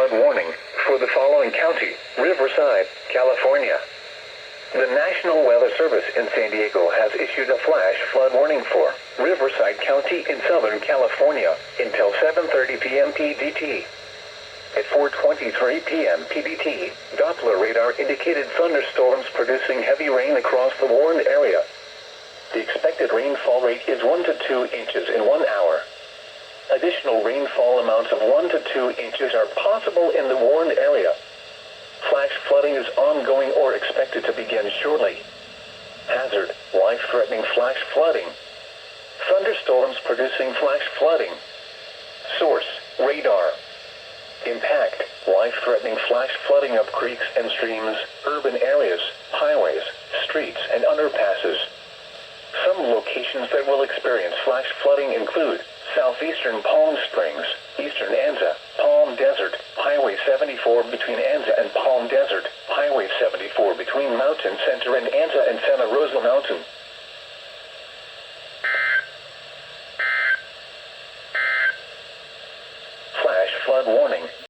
flood warning for the following county: Riverside, California. The National Weather Service in San Diego has issued a flash flood warning for Riverside County in Southern California until 7:30 p.m. PDT. At 4:23 p.m. PDT, Doppler radar indicated thunderstorms producing heavy rain across the warned area. The expected rainfall rate is 1 to 2 inches in 1 hour. Additional rainfall amounts of 1 to 2 inches are possible in the warned area. Flash flooding is ongoing or expected to begin shortly. Hazard: life-threatening flash flooding. Thunderstorms producing flash flooding. Source: radar. Impact: life-threatening flash flooding of creeks and streams, urban areas, highways, streets, and underpasses. Some locations that will experience flash flooding include Southeastern Palm Springs, Eastern Anza, Palm Desert, Highway 74 between Anza and Palm Desert, Highway 74 between Mountain Center and Anza and Santa Rosa Mountain,